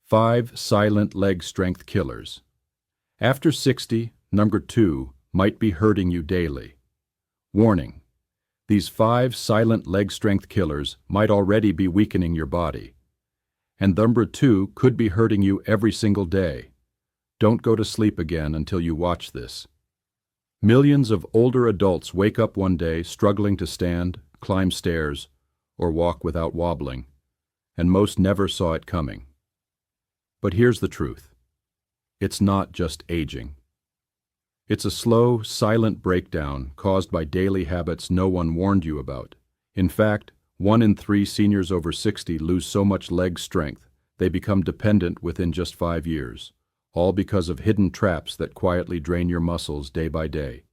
5 silent leg strength killers. After 60, number 2 might be hurting you daily. Warning: these 5 silent leg strength killers might already be weakening your body. And number 2 could be hurting you every single day. Don't go to sleep again until you watch this. Millions of older adults wake up one day struggling to stand, climb stairs, or walk without wobbling, and most never saw it coming. But here's the truth. It's not just aging. It's a slow, silent breakdown caused by daily habits no one warned you about. In fact, 1 in 3 seniors over 60 lose so much leg strength they become dependent within just 5 years, all because of hidden traps that quietly drain your muscles day by day.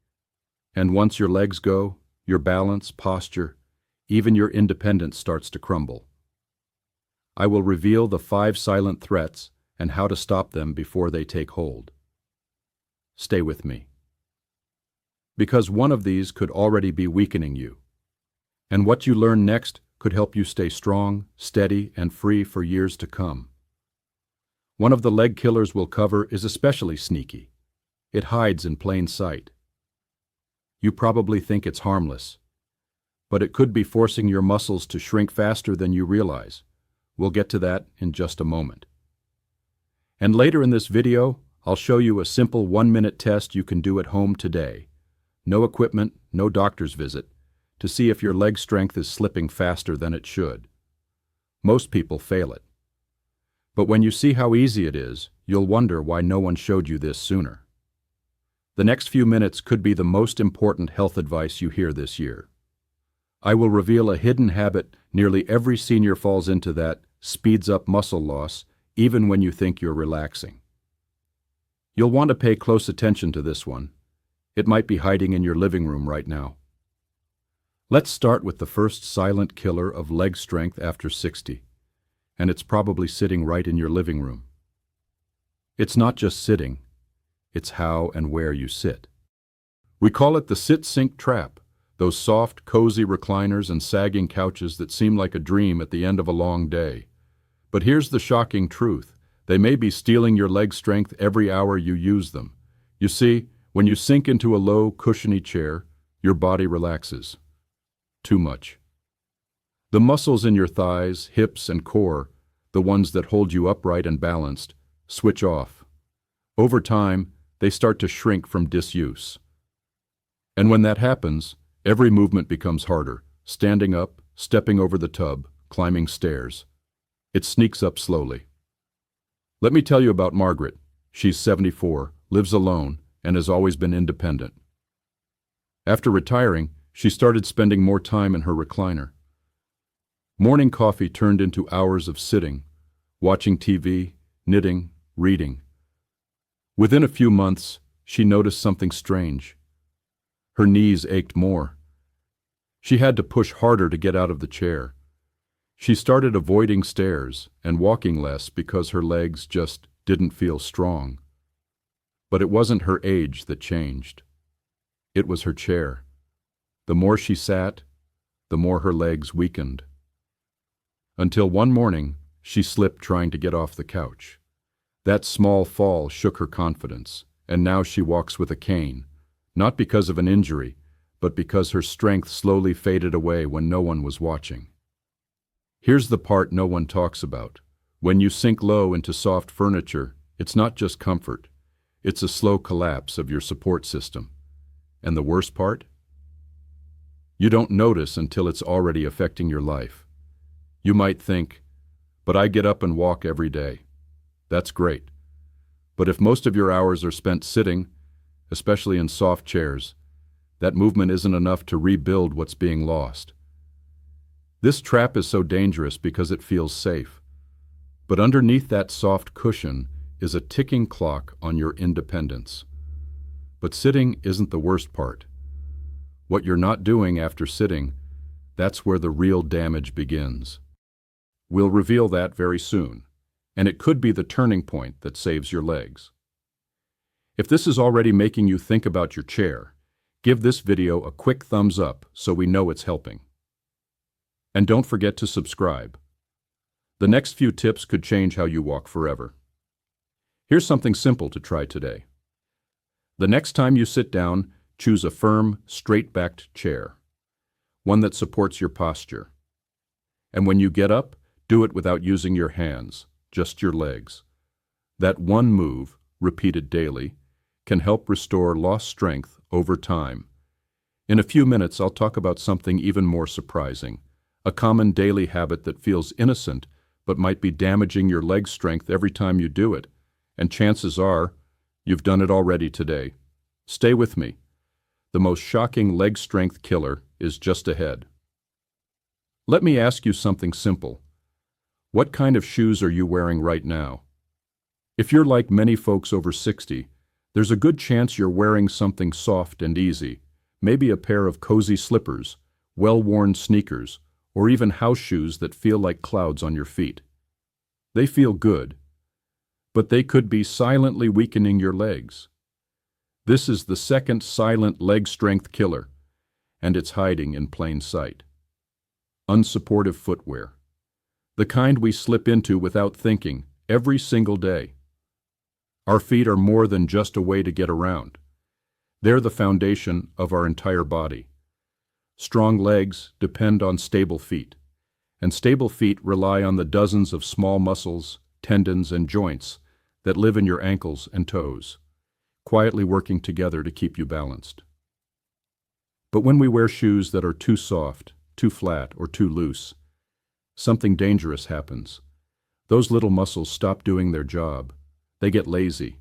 And once your legs go, your balance, posture, even your independence starts to crumble. I will reveal the 5 silent threats and how to stop them before they take hold. Stay with me. Because one of these could already be weakening you. And what you learn next could help you stay strong, steady, and free for years to come. One of the leg killers we'll cover is especially sneaky. It hides in plain sight. You probably think it's harmless, but it could be forcing your muscles to shrink faster than you realize. We'll get to that in just a moment. And later in this video, I'll show you a simple 1-minute test you can do at home today. No equipment, no doctor's visit, to see if your leg strength is slipping faster than it should. Most people fail it. But when you see how easy it is, you'll wonder why no one showed you this sooner. The next few minutes could be the most important health advice you hear this year. I will reveal a hidden habit nearly every senior falls into that speeds up muscle loss even when you think you're relaxing. You'll want to pay close attention to this one. It might be hiding in your living room right now. Let's start with the first silent killer of leg strength after 60, and it's probably sitting right in your living room. It's not just sitting, it's how and where you sit. We call it the sit-sink trap, those soft, cozy recliners and sagging couches that seem like a dream at the end of a long day. But here's the shocking truth. They may be stealing your leg strength every hour you use them. You see, when you sink into a low, cushiony chair, your body relaxes. Too much. The muscles in your thighs, hips, and core, the ones that hold you upright and balanced, switch off. Over time, they start to shrink from disuse. And when that happens, every movement becomes harder. Standing up, stepping over the tub, climbing stairs. It sneaks up slowly. Let me tell you about Margaret. She's 74, lives alone, and has always been independent. After retiring, she started spending more time in her recliner. Morning coffee turned into hours of sitting, watching TV, knitting, reading. Within a few months, she noticed something strange. Her knees ached more. She had to push harder to get out of the chair. She started avoiding stairs and walking less because her legs just didn't feel strong. But it wasn't her age that changed. It was her chair. The more she sat, the more her legs weakened. Until one morning, she slipped trying to get off the couch. That small fall shook her confidence, and now she walks with a cane, not because of an injury, but because her strength slowly faded away when no one was watching. Here's the part no one talks about. When you sink low into soft furniture, it's not just comfort. It's a slow collapse of your support system. And the worst part? You don't notice until it's already affecting your life. You might think, but I get up and walk every day. That's great. But if most of your hours are spent sitting, especially in soft chairs, that movement isn't enough to rebuild what's being lost. This trap is so dangerous because it feels safe. But underneath that soft cushion is a ticking clock on your independence. But sitting isn't the worst part. What you're not doing after sitting, that's where the real damage begins. We'll reveal that very soon, and it could be the turning point that saves your legs. If this is already making you think about your chair, give this video a quick thumbs up so we know it's helping. And don't forget to subscribe. The next few tips could change how you walk forever. Here's something simple to try today. The next time you sit down, choose a firm, straight-backed chair, one that supports your posture. And when you get up, do it without using your hands, just your legs. That one move, repeated daily, can help restore lost strength over time. In a few minutes, I'll talk about something even more surprising, a common daily habit that feels innocent but might be damaging your leg strength every time you do it, and chances are you've done it already today. Stay with me. The most shocking leg strength killer is just ahead. Let me ask you something simple. What kind of shoes are you wearing right now? If you're like many folks over 60, there's a good chance you're wearing something soft and easy, maybe a pair of cozy slippers, well-worn sneakers, or even house shoes that feel like clouds on your feet. They feel good, but they could be silently weakening your legs. This is the second silent leg strength killer, and it's hiding in plain sight. Unsupportive footwear. The kind we slip into without thinking every single day. Our feet are more than just a way to get around. They're the foundation of our entire body. Strong legs depend on stable feet, and stable feet rely on the dozens of small muscles, tendons, and joints that live in your ankles and toes, quietly working together to keep you balanced. But when we wear shoes that are too soft, too flat, or too loose, something dangerous happens. Those little muscles stop doing their job. They get lazy.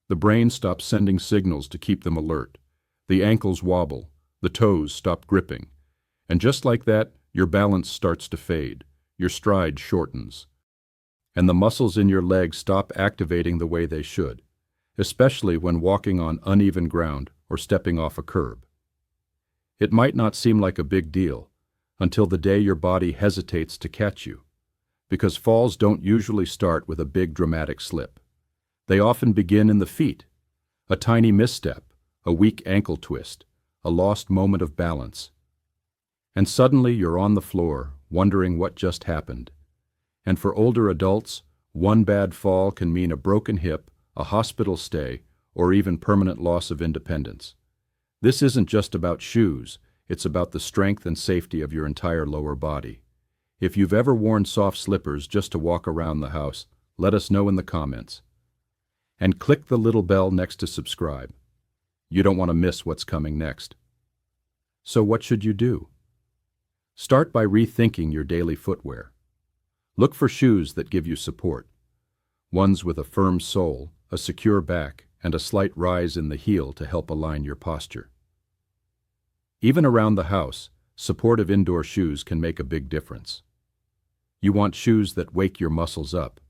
The brain stops sending signals to keep them alert. The ankles wobble. The toes stop gripping. And just like that, your balance starts to fade. Your stride shortens. And the muscles in your legs stop activating the way they should, especially when walking on uneven ground or stepping off a curb. It might not seem like a big deal until the day your body hesitates to catch you, because falls don't usually start with a big dramatic slip. They often begin in the feet, a tiny misstep, a weak ankle twist, a lost moment of balance. And suddenly you're on the floor, wondering what just happened. And for older adults, one bad fall can mean a broken hip, a hospital stay, or even permanent loss of independence. This isn't just about shoes, it's about the strength and safety of your entire lower body. If you've ever worn soft slippers just to walk around the house, let us know in the comments. And click the little bell next to subscribe. You don't want to miss what's coming next. So what should you do? Start by rethinking your daily footwear. Look for shoes that give you support. Ones with a firm sole, a secure back, and a slight rise in the heel to help align your posture. Even around the house, supportive indoor shoes can make a big difference. You want shoes that wake your muscles up,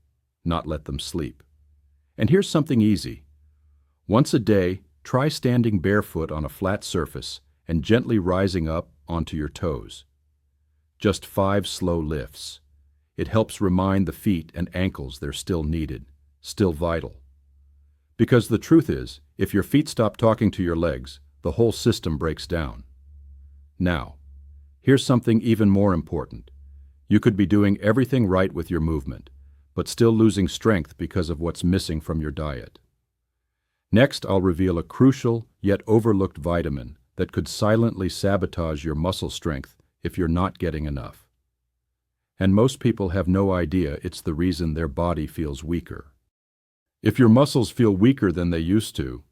not let them sleep. And here's something easy. Once a day, try standing barefoot on a flat surface and gently rising up onto your toes. Just 5 slow lifts. It helps remind the feet and ankles they're still needed, still vital. Because the truth is, if your feet stop talking to your legs, the whole system breaks down. Now, here's something even more important. You could be doing everything right with your movement, but still losing strength because of what's missing from your diet. Next, I'll reveal a crucial yet overlooked vitamin that could silently sabotage your muscle strength if you're not getting enough. And most people have no idea it's the reason their body feels weaker. If your muscles feel weaker than they used to,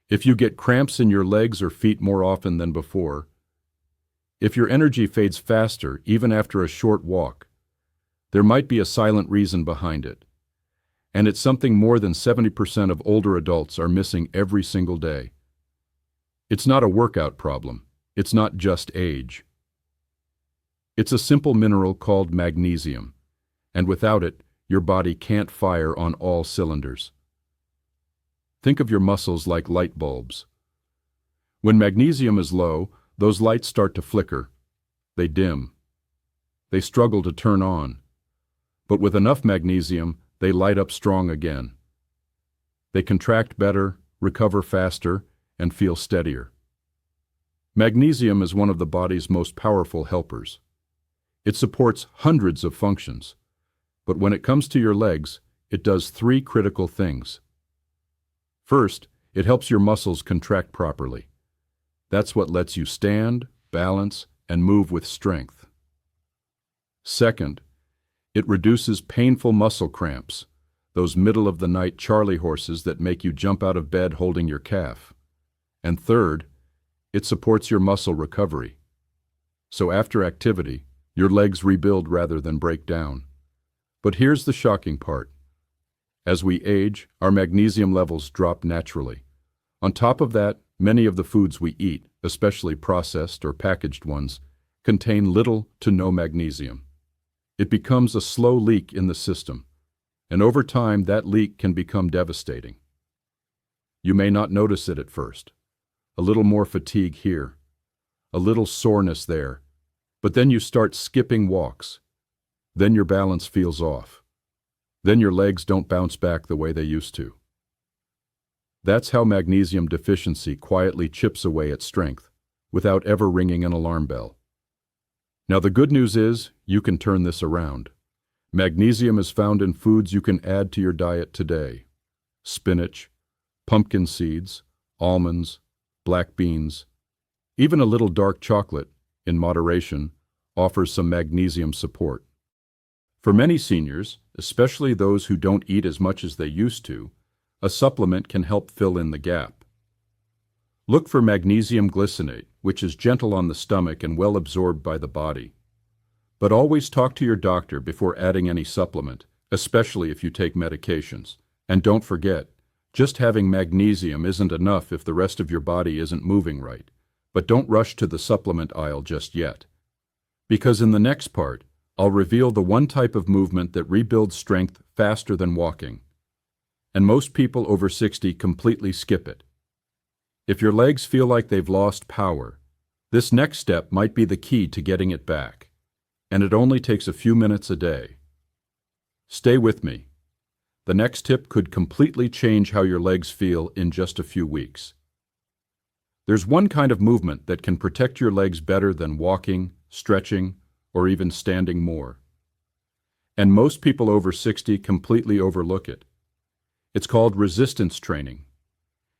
if you get cramps in your legs or feet more often than before, if your energy fades faster even after a short walk, there might be a silent reason behind it. And it's something more than 70% of older adults are missing every single day. It's not a workout problem. It's not just age. It's a simple mineral called magnesium, and without it, your body can't fire on all cylinders. Think of your muscles like light bulbs. When magnesium is low, those lights start to flicker. They dim. They struggle to turn on. But with enough magnesium, they light up strong again. They contract better, recover faster, and feel steadier. Magnesium is one of the body's most powerful helpers. It supports hundreds of functions. But when it comes to your legs, it does three critical things. First, it helps your muscles contract properly. That's what lets you stand, balance, and move with strength. Second, it reduces painful muscle cramps, those middle-of-the-night Charlie horses that make you jump out of bed holding your calf. And third, it supports your muscle recovery. So after activity, your legs rebuild rather than break down. But here's the shocking part. As we age, our magnesium levels drop naturally. On top of that, many of the foods we eat, especially processed or packaged ones, contain little to no magnesium. It becomes a slow leak in the system, and over time that leak can become devastating. You may not notice it at first. A little more fatigue here, a little soreness there, but then you start skipping walks. Then your balance feels off. Then your legs don't bounce back the way they used to. That's how magnesium deficiency quietly chips away at strength, without ever ringing an alarm bell. Now the good news is, you can turn this around. Magnesium is found in foods you can add to your diet today. Spinach, pumpkin seeds, almonds, black beans. Even a little dark chocolate, in moderation, offers some magnesium support. For many seniors, especially those who don't eat as much as they used to, a supplement can help fill in the gap. Look for magnesium glycinate, which is gentle on the stomach and well absorbed by the body. But always talk to your doctor before adding any supplement, especially if you take medications. And don't forget, just having magnesium isn't enough if the rest of your body isn't moving right. But don't rush to the supplement aisle just yet. Because in the next part, I'll reveal the one type of movement that rebuilds strength faster than walking. And most people over 60 completely skip it. If your legs feel like they've lost power, this next step might be the key to getting it back. And it only takes a few minutes a day. Stay with me. The next tip could completely change how your legs feel in just a few weeks. There's one kind of movement that can protect your legs better than walking, stretching, or even standing more. And most people over 60 completely overlook it. It's called resistance training.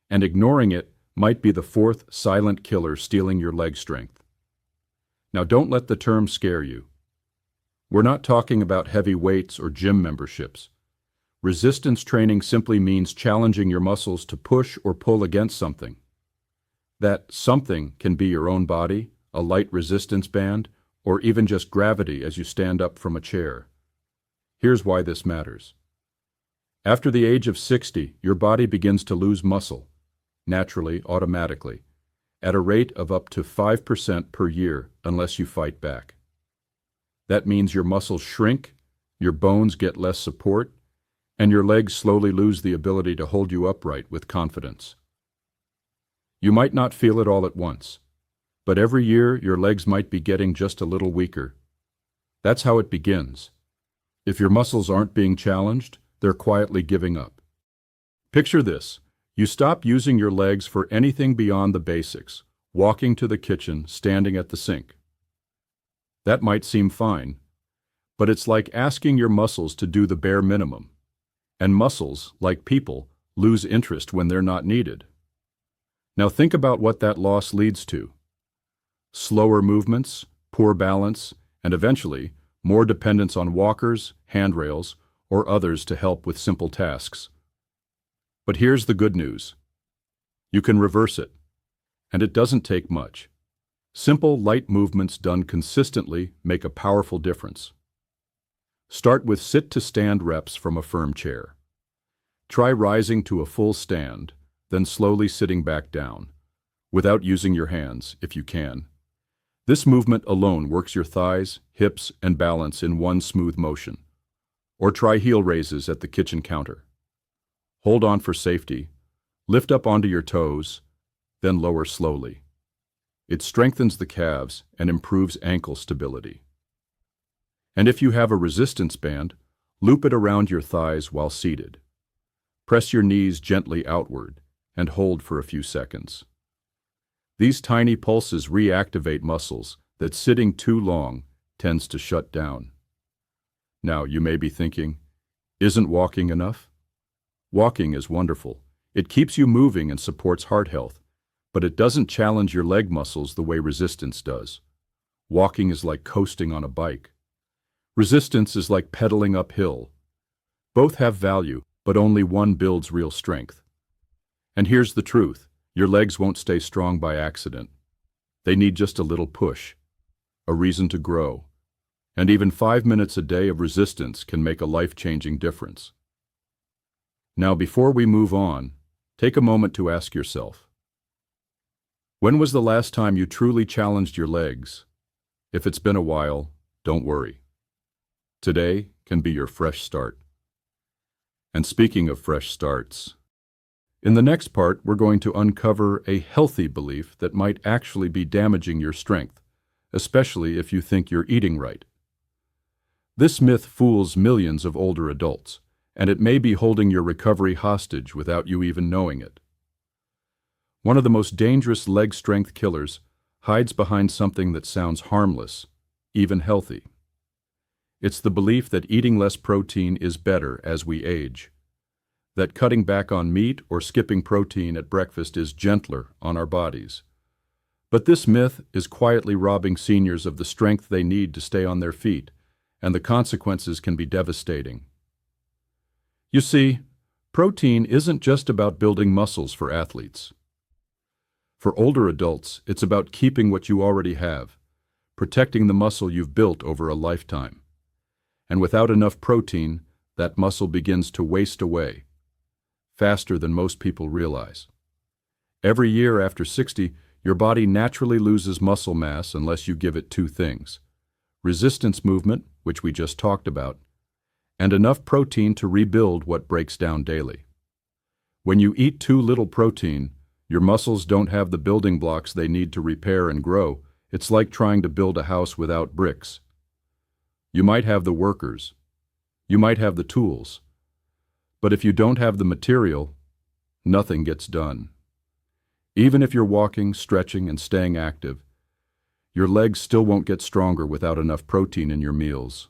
And ignoring it might be the fourth silent killer stealing your leg strength. Now don't let the term scare you. We're not talking about heavy weights or gym memberships. Resistance training simply means challenging your muscles to push or pull against something. That something can be your own body, a light resistance band, or even just gravity as you stand up from a chair. Here's why this matters. After the age of 60, your body begins to lose muscle, naturally, automatically, at a rate of up to 5% per year unless you fight back. That means your muscles shrink, your bones get less support, and your legs slowly lose the ability to hold you upright with confidence. You might not feel it all at once, but every year your legs might be getting just a little weaker. That's how it begins. If your muscles aren't being challenged, they're quietly giving up. Picture this. You stop using your legs for anything beyond the basics, walking to the kitchen, standing at the sink. That might seem fine, but it's like asking your muscles to do the bare minimum. And muscles, like people, lose interest when they're not needed. Now think about what that loss leads to. Slower movements, poor balance, and eventually, more dependence on walkers, handrails, or others to help with simple tasks. But here's the good news. You can reverse it, and it doesn't take much. Simple, light movements done consistently make a powerful difference. Start with sit-to-stand reps from a firm chair. Try rising to a full stand, then slowly sitting back down, without using your hands, if you can. This movement alone works your thighs, hips, and balance in one smooth motion. Or try heel raises at the kitchen counter. Hold on for safety, lift up onto your toes, then lower slowly. It strengthens the calves and improves ankle stability. And if you have a resistance band, loop it around your thighs while seated. Press your knees gently outward and hold for a few seconds. These tiny pulses reactivate muscles that sitting too long tends to shut down. Now, you may be thinking, isn't walking enough? Walking is wonderful. It keeps you moving and supports heart health, but it doesn't challenge your leg muscles the way resistance does. Walking is like coasting on a bike. Resistance is like pedaling uphill. Both have value, but only one builds real strength. And here's the truth, your legs won't stay strong by accident. They need just a little push, a reason to grow. And even 5 minutes a day of resistance can make a life-changing difference. Now, before we move on, take a moment to ask yourself, when was the last time you truly challenged your legs? If it's been a while, don't worry. Today can be your fresh start. And speaking of fresh starts, in the next part, we're going to uncover a healthy belief that might actually be damaging your strength, especially if you think you're eating right. This myth fools millions of older adults, and it may be holding your recovery hostage without you even knowing it. One of the most dangerous leg strength killers hides behind something that sounds harmless, even healthy. It's the belief that eating less protein is better as we age, that cutting back on meat or skipping protein at breakfast is gentler on our bodies. But this myth is quietly robbing seniors of the strength they need to stay on their feet, and the consequences can be devastating. You see, protein isn't just about building muscles for athletes. For older adults, it's about keeping what you already have, protecting the muscle you've built over a lifetime. And without enough protein, that muscle begins to waste away, faster than most people realize. Every year after 60, your body naturally loses muscle mass unless you give it two things: resistance movement, which we just talked about, and enough protein to rebuild what breaks down daily. When you eat too little protein, your muscles don't have the building blocks they need to repair and grow. It's like trying to build a house without bricks. You might have the workers, you might have the tools, but if you don't have the material, nothing gets done. Even if you're walking, stretching, and staying active, your legs still won't get stronger without enough protein in your meals.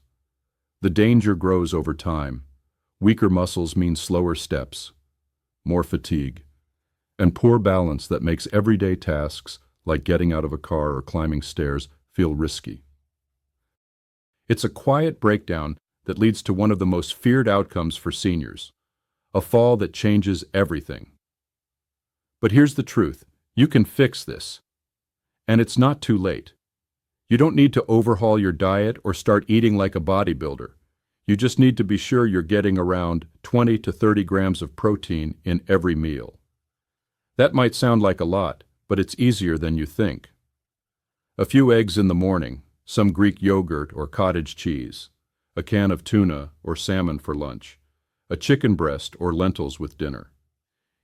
The danger grows over time. Weaker muscles mean slower steps, more fatigue, and poor balance that makes everyday tasks, like getting out of a car or climbing stairs, feel risky. It's a quiet breakdown that leads to one of the most feared outcomes for seniors, a fall that changes everything. But here's the truth, you can fix this. And it's not too late. You don't need to overhaul your diet or start eating like a bodybuilder. You just need to be sure you're getting around 20 to 30 grams of protein in every meal. That might sound like a lot, but it's easier than you think. A few eggs in the morning, some Greek yogurt or cottage cheese, a can of tuna or salmon for lunch, a chicken breast or lentils with dinner.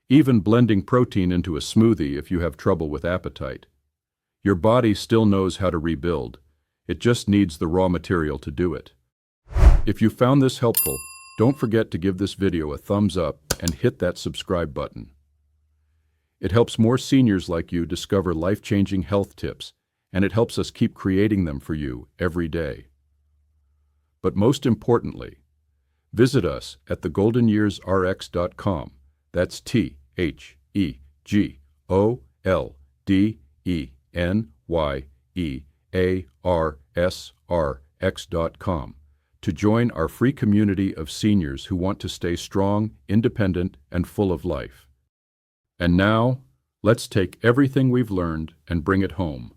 Even blending protein into a smoothie if you have trouble with appetite. Your body still knows how to rebuild. It just needs the raw material to do it. If you found this helpful, don't forget to give this video a thumbs up and hit that subscribe button. It helps more seniors like you discover life-changing health tips, and it helps us keep creating them for you every day. But most importantly, visit us at thegoldenyearsrx.com. That's TheGoldenyearsrx.com to join our free community of seniors who want to stay strong, independent, and full of life. And now, let's take everything we've learned and bring it home,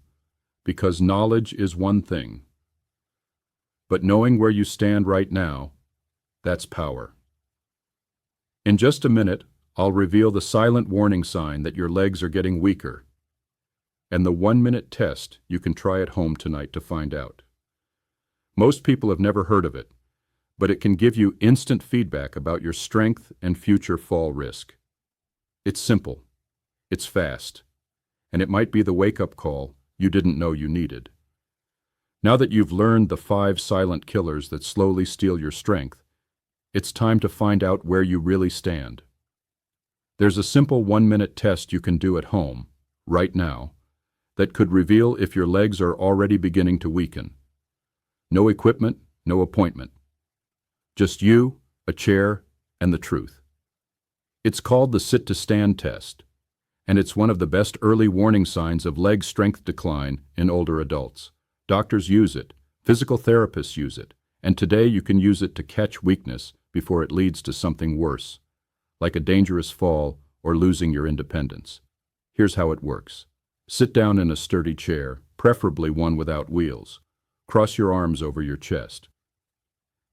because knowledge is one thing. But knowing where you stand right now, that's power. In just a minute, I'll reveal the silent warning sign that your legs are getting weaker, and the 1-minute test you can try at home tonight to find out. Most people have never heard of it, but it can give you instant feedback about your strength and future fall risk. It's simple, it's fast, and it might be the wake-up call you didn't know you needed. Now that you've learned the 5 silent killers that slowly steal your strength, it's time to find out where you really stand. There's a simple 1-minute test you can do at home, right now, that could reveal if your legs are already beginning to weaken. No equipment, no appointment. Just you, a chair, and the truth. It's called the sit-to-stand test, and it's one of the best early warning signs of leg strength decline in older adults. Doctors use it, physical therapists use it, and today you can use it to catch weakness before it leads to something worse, like a dangerous fall or losing your independence. Here's how it works. Sit down in a sturdy chair, preferably one without wheels. Cross your arms over your chest.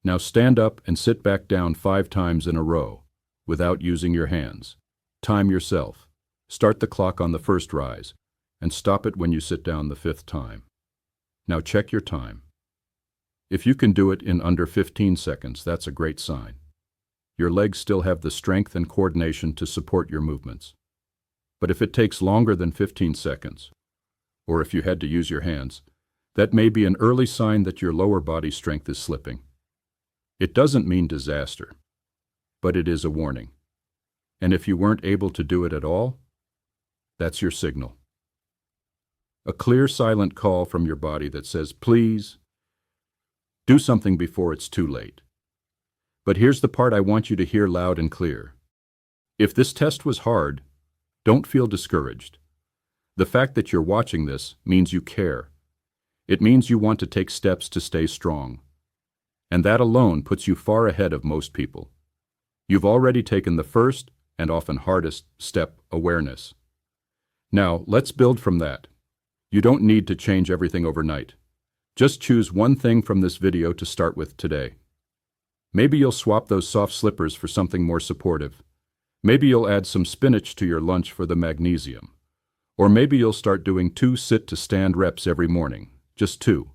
Now stand up and sit back down 5 times in a row, without using your hands. Time yourself. Start the clock on the first rise, and stop it when you sit down the 5th time. Now check your time. If you can do it in under 15 seconds, that's a great sign. Your legs still have the strength and coordination to support your movements. But if it takes longer than 15 seconds, or if you had to use your hands, that may be an early sign that your lower body strength is slipping. It doesn't mean disaster, but it is a warning. And if you weren't able to do it at all, that's your signal. A clear, silent call from your body that says, please, do something before it's too late. But here's the part I want you to hear loud and clear. If this test was hard, don't feel discouraged. The fact that you're watching this means you care. It means you want to take steps to stay strong. And that alone puts you far ahead of most people. You've already taken the first, and often hardest, step, awareness. Now, let's build from that. You don't need to change everything overnight. Just choose one thing from this video to start with today. Maybe you'll swap those soft slippers for something more supportive. Maybe you'll add some spinach to your lunch for the magnesium. Or maybe you'll start doing 2 sit-to-stand reps every morning, just 2.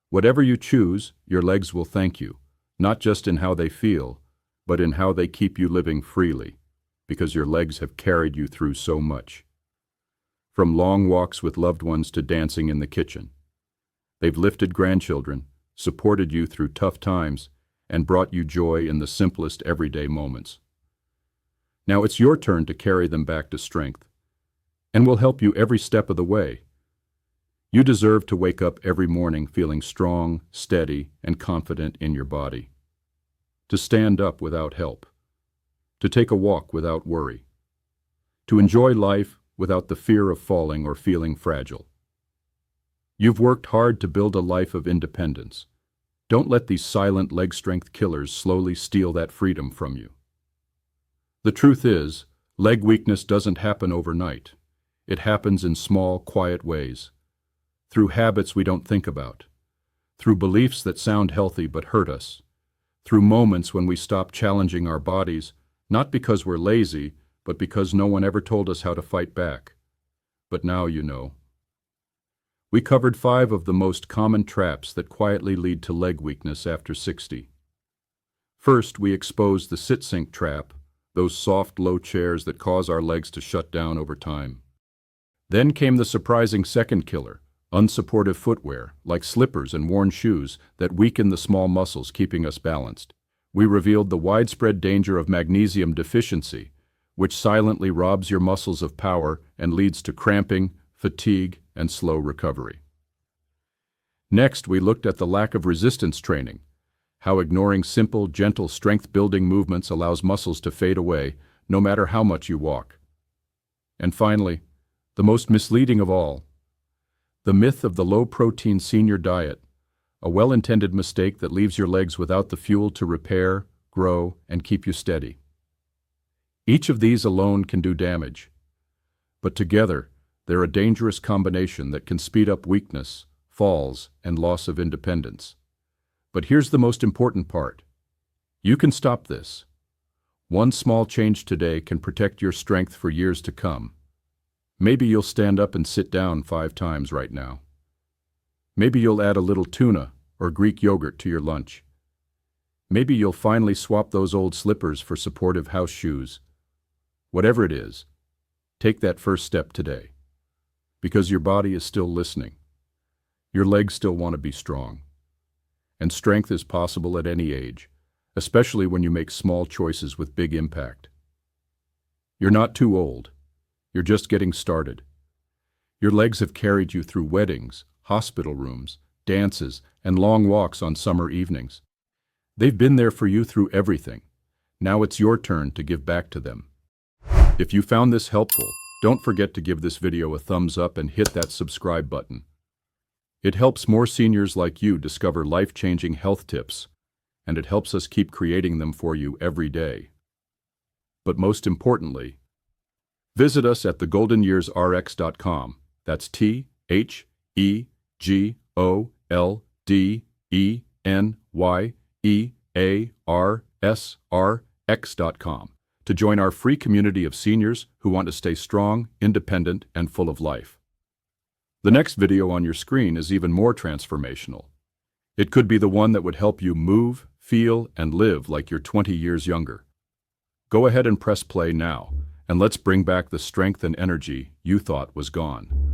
Whatever you choose, your legs will thank you, not just in how they feel, but in how they keep you living freely, because your legs have carried you through so much. From long walks with loved ones to dancing in the kitchen. They've lifted grandchildren, supported you through tough times, and brought you joy in the simplest everyday moments. Now it's your turn to carry them back to strength, and we'll help you every step of the way. You deserve to wake up every morning feeling strong, steady, and confident in your body. To stand up without help. To take a walk without worry. To enjoy life without the fear of falling or feeling fragile. You've worked hard to build a life of independence. Don't let these silent leg strength killers slowly steal that freedom from you. The truth is, leg weakness doesn't happen overnight. It happens in small, quiet ways. Through habits we don't think about. Through beliefs that sound healthy but hurt us. Through moments when we stop challenging our bodies, not because we're lazy, but because no one ever told us how to fight back. But now you know. We covered 5 of the most common traps that quietly lead to leg weakness after 60. First, we exposed the sit-sink trap, those soft, low chairs that cause our legs to shut down over time. Then came the surprising second killer, unsupportive footwear, like slippers and worn shoes that weaken the small muscles keeping us balanced. We revealed the widespread danger of magnesium deficiency, which silently robs your muscles of power and leads to cramping, fatigue, and slow recovery. Next, we looked at the lack of resistance training, how ignoring simple, gentle strength-building movements allows muscles to fade away, no matter how much you walk. And finally, the most misleading of all, the myth of the low-protein senior diet, a well-intended mistake that leaves your legs without the fuel to repair, grow, and keep you steady. Each of these alone can do damage, but together, they're a dangerous combination that can speed up weakness, falls, and loss of independence. But here's the most important part. You can stop this. One small change today can protect your strength for years to come. Maybe you'll stand up and sit down 5 times right now. Maybe you'll add a little tuna or Greek yogurt to your lunch. Maybe you'll finally swap those old slippers for supportive house shoes. Whatever it is, take that first step today. Because your body is still listening. Your legs still want to be strong. And strength is possible at any age, especially when you make small choices with big impact. You're not too old. You're just getting started. Your legs have carried you through weddings, hospital rooms, dances, and long walks on summer evenings. They've been there for you through everything. Now it's your turn to give back to them. If you found this helpful, don't forget to give this video a thumbs up and hit that subscribe button. It helps more seniors like you discover life-changing health tips, and it helps us keep creating them for you every day. But most importantly, visit us at thegoldenyearsrx.com. That's TheGoldenyearsRx.com to join our free community of seniors who want to stay strong, independent, and full of life. The next video on your screen is even more transformational. It could be the one that would help you move, feel, and live like you're 20 years younger. Go ahead and press play now, and let's bring back the strength and energy you thought was gone.